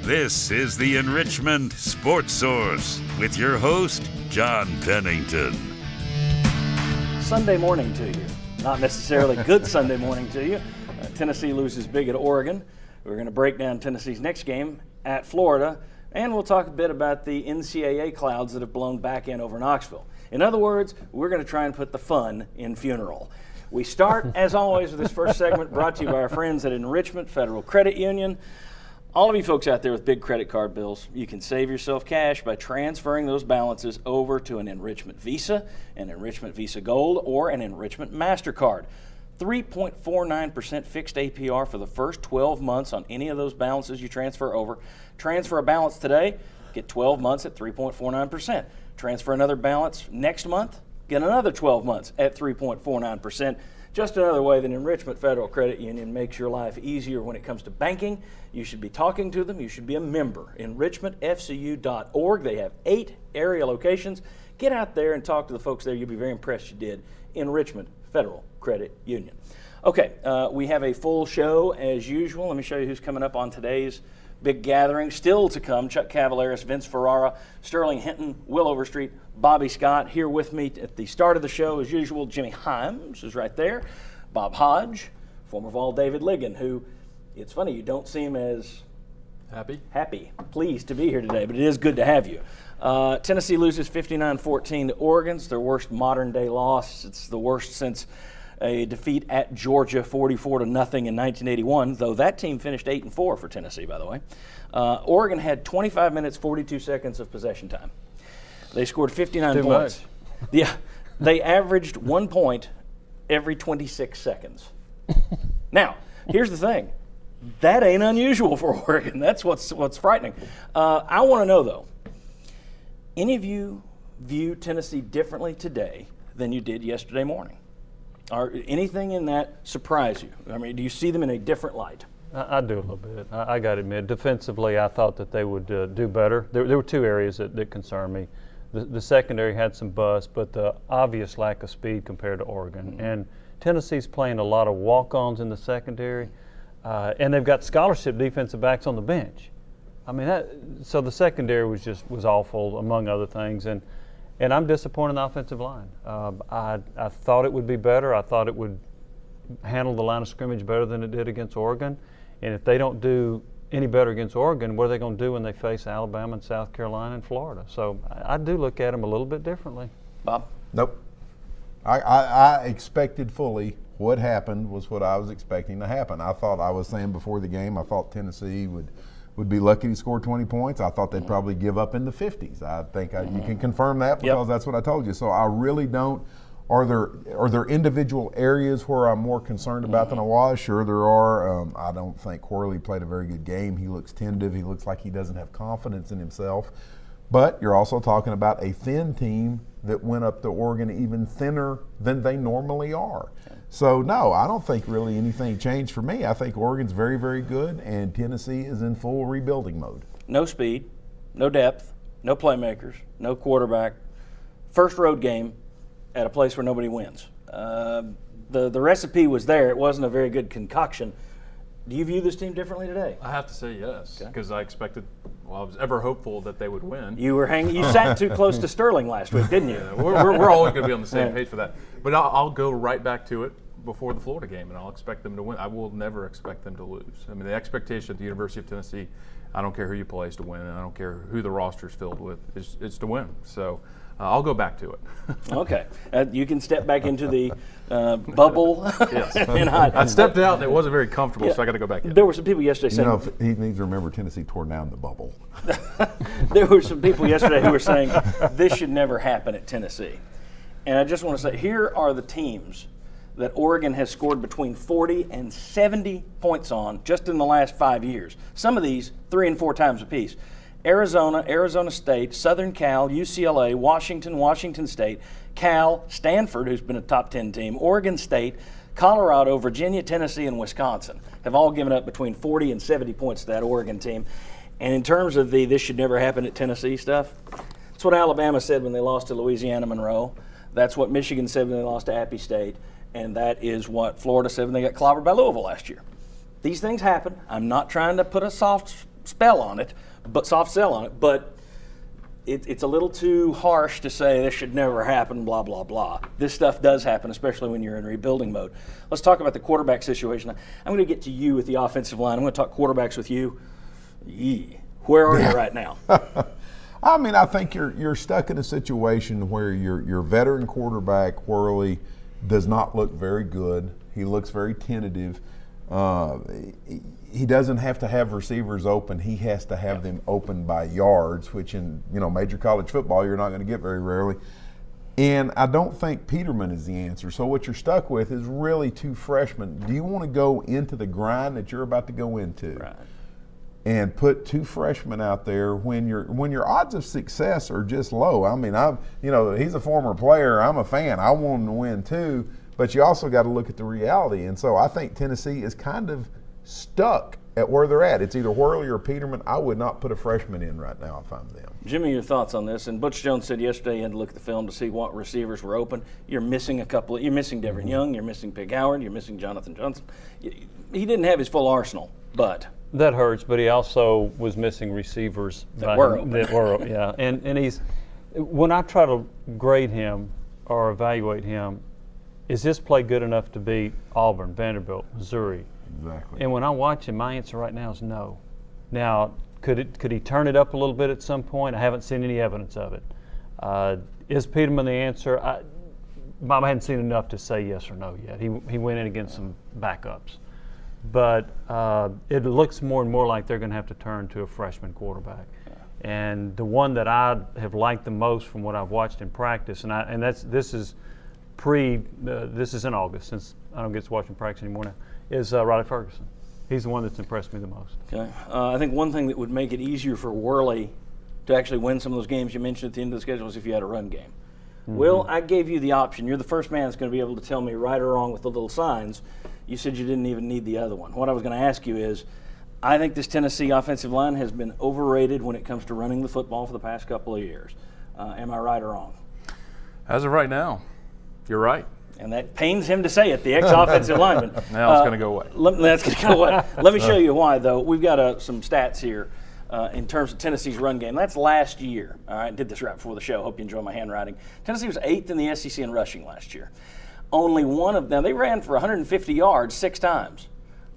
This is the Enrichment Sports Source with your host, John Pennington. Sunday morning to you. Not necessarily good Sunday morning to you. Tennessee loses big at Oregon. We're going to break down Tennessee's next game at Florida, and we'll talk a bit about the NCAA clouds that have blown back in over Knoxville. In other words, we're going to try and put the fun in funeral. We start, as always, with this first segment brought to you by our friends at Enrichment Federal Credit Union. All of you folks out there with big credit card bills, you can save yourself cash by transferring those balances over to an Enrichment Visa, an Enrichment Visa Gold, or an Enrichment MasterCard. 3.49% fixed APR for the first 12 months on any of those balances you transfer over. Transfer a balance today, get 12 months at 3.49%. Transfer another balance next month, get another 12 months at 3.49%. Just another way that Enrichment Federal Credit Union makes your life easier when it comes to banking. You should be talking to them. You should be a member. EnrichmentFCU.org. They have 8 area locations. Get out there and talk to the folks there. You'll be very impressed you did. Enrichment Federal Credit Union. Okay, we have a full show as usual. Let me show you who's coming up on today's big gathering. Still to come, Chuck Cavaleris, Vince Ferrara, Sterling Hinton, Will Overstreet, Bobby Scott. Here with me at the start of the show, as usual, Jimmy Hyams is right there. Bob Hodge, former Vol David Ligon, who, it's funny, you don't seem as happy, pleased to be here today, but it is good to have you. Tennessee loses 59-14 to Oregon. It's their worst modern-day loss. It's the worst since a defeat at Georgia 44-0 in 1981, though that team finished 8-4 for Tennessee, by the way. Oregon had 25 minutes, 42 seconds of possession time. They scored 59 points. Yeah, they averaged 1 point every 26 seconds. Now, here's the thing. That ain't unusual for Oregon. That's what's frightening. I want to know, though, any of you view Tennessee differently today than you did yesterday morning? Or anything in that surprise you? I mean, do you see them in a different light? I do a little bit. I got to admit, defensively, I thought that they would do better. There were 2 areas that concerned me. The secondary had some bust, but the obvious lack of speed compared to Oregon. Mm-hmm. And Tennessee's playing a lot of walk-ons in the secondary, and they've got scholarship defensive backs on the bench. I mean, so the secondary was awful, among other things. And I'm disappointed in the offensive line. I thought it would be better. I thought it would handle the line of scrimmage better than it did against Oregon. And if they don't do any better against Oregon, what are they going to do when they face Alabama and South Carolina and Florida? So I do look at them a little bit differently. Bob? Nope. I expected fully what happened was what I was expecting to happen. I was saying before the game, I thought Tennessee would be lucky to score 20 points. I thought they'd probably give up in the 50s. I think you can confirm that because that's what I told you. So I really don't. Are there individual areas where I'm more concerned about than I was? Sure there are. I don't think Corley played a very good game. He looks tentative. He looks like he doesn't have confidence in himself. But you're also talking about a thin team that went up to Oregon even thinner than they normally are. So, no, I don't think really anything changed for me. I think Oregon's very, very good, and Tennessee is in full rebuilding mode. No speed, no depth, no playmakers, no quarterback. First road game at a place where nobody wins. The recipe was there. It wasn't a very good concoction. Do you view this team differently today? I have to say yes, because I expected. Well, I was ever hopeful that they would win. You sat too close to Sterling last week, didn't you? Yeah, we're always going to be on the same page for that. But I'll go right back to it before the Florida game, and I'll expect them to win. I will never expect them to lose. I mean, the expectation at the University of Tennessee, I don't care who you play, is to win, and I don't care who the roster's filled with, it's to win. So I'll go back to it. Okay. You can step back into the bubble. Yes. I stepped out, and it wasn't very comfortable, so I got to go back in. There were some people yesterday saying. He needs to remember Tennessee tore down the bubble. There were some people yesterday who were saying this should never happen at Tennessee. And I just want to say, here are the teams that Oregon has scored between 40 and 70 points on just in the last 5 years. Some of these 3 and 4 times apiece. Arizona, Arizona State, Southern Cal, UCLA, Washington, Washington State, Cal, Stanford, who's been a top 10 team, Oregon State, Colorado, Virginia, Tennessee, and Wisconsin have all given up between 40 and 70 points to that Oregon team. And in terms of this should never happen at Tennessee stuff, that's what Alabama said when they lost to Louisiana Monroe. That's what Michigan said when they lost to Appy State. And that is what Florida said when they got clobbered by Louisville last year. These things happen. I'm not trying to put a soft spell on it, but soft sell on it, but it's a little too harsh to say this should never happen, blah, blah, blah. This stuff does happen, especially when you're in rebuilding mode. Let's talk about the quarterback situation. I'm going to get to you with the offensive line. I'm going to talk quarterbacks with you. Where are you right now? I mean, I think you're stuck in a situation where your veteran quarterback, Worley, does not look very good. He looks very tentative. He doesn't have to have receivers open. He has to have them open by yards, which in major college football you're not going to get very rarely. And I don't think Peterman is the answer. So what you're stuck with is really 2 freshmen. Do you want to go into the grind that you're about to go into? Right. And put 2 freshmen out there when your odds of success are just low. I mean, he's a former player. I'm a fan. I want him to win too. But you also got to look at the reality. And so I think Tennessee is kind of stuck at where they're at. It's either Worley or Peterman. I would not put a freshman in right now if I'm them. Jimmy, your thoughts on this? And Butch Jones said yesterday he had to look at the film to see what receivers were open. You're missing You're missing Devin Young. You're missing Pig Howard. You're missing Jonathan Johnson. He didn't have his full arsenal, but that hurts. But he also was missing receivers that were open. Yeah, and he's when I try to grade him or evaluate him, is his play good enough to beat Auburn, Vanderbilt, Missouri? Exactly. And when I watch him, my answer right now is no. Now, could he turn it up a little bit at some point? I haven't seen any evidence of it. Is Peterman the answer? I hadn't seen enough to say yes or no yet. He went in against some backups. But it looks more and more like they're going to have to turn to a freshman quarterback. And the one that I have liked the most from what I've watched in practice, this is in August, since I don't get to watch him practice anymore now, is Riley Ferguson. He's the one that's impressed me the most. Okay. I think one thing that would make it easier for Worley to actually win some of those games you mentioned at the end of the schedule is if you had a run game. Mm-hmm. Will, I gave you the option. You're the first man that's going to be able to tell me right or wrong with the little signs. You said you didn't even need the other one. What I was going to ask you is, I think this Tennessee offensive line has been overrated when it comes to running the football for the past couple of years. Am I right or wrong? As of right now, you're right. And that pains him to say it, the ex-offensive lineman. Now it's going to go away. That's going to go away. Let me show you why, though. We've got some stats here in terms of Tennessee's run game. That's last year. All right, did this right before the show. Hope you enjoy my handwriting. Tennessee was 8th in the SEC in rushing last year. Only one of them, they ran for 150 yards 6 times,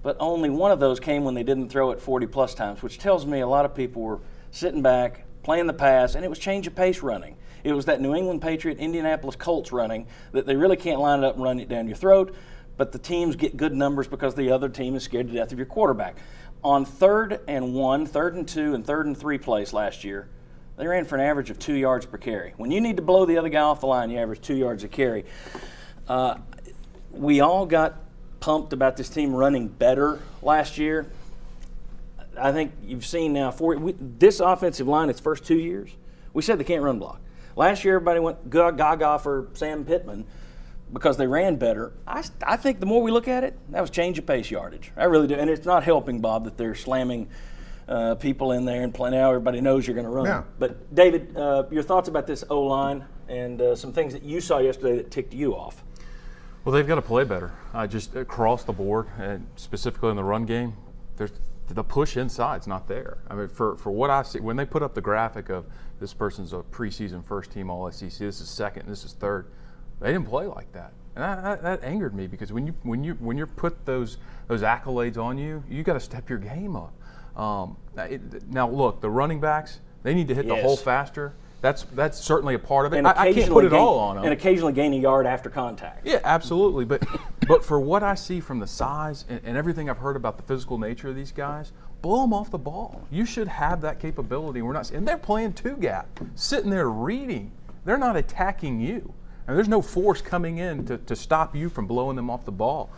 but only one of those came when they didn't throw it 40-plus times, which tells me a lot of people were sitting back, playing the pass, and it was change of pace running. It was that New England Patriot, Indianapolis Colts running that they really can't line it up and run it down your throat, but the teams get good numbers because the other team is scared to death of your quarterback. On 3rd and 1, 3rd and 2, and 3rd and 3 plays last year, they ran for an average of 2 yards per carry. When you need to blow the other guy off the line, you average 2 yards a carry. We all got pumped about this team running better last year. I think you've seen now this offensive line, its first 2 years, we said they can't run block. Last year, everybody went gaga for Sam Pittman because they ran better. I think the more we look at it, that was change of pace yardage. I really do. And it's not helping, Bob, that they're slamming people in there and playing now. Everybody knows you're going to run. Yeah. But, David, your thoughts about this O-line and some things that you saw yesterday that ticked you off? Well, they've got to play better. Just across the board, and specifically in the run game, the push inside's not there. I mean, for what I see, when they put up the graphic of this person's a preseason first team All-SEC, this is second, this is third, they didn't play like that, and that angered me because when you put those accolades on you, you got to step your game up. Now look, the running backs, they need to hit the hole faster. That's certainly a part of it. I can't put it all on them. And occasionally gain a yard after contact. Yeah, absolutely. But for what I see from the size and everything I've heard about the physical nature of these guys, blow them off the ball. You should have that capability. And they're playing 2-gap, sitting there reading. They're not attacking you. And there's no force coming in to stop you from blowing them off the ball.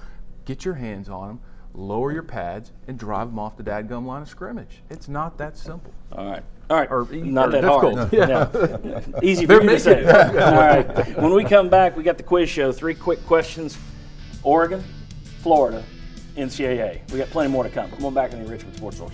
Get your hands on them, lower your pads, and drive them off the dadgum line of scrimmage. It's not that simple. All right. Or not that difficult. Hard. Yeah. Easy for you to say. All right. When we come back, we got the quiz show. 3 quick questions. Oregon, Florida, NCAA. We got plenty more to come. Come on back on the Richmond Sports Source.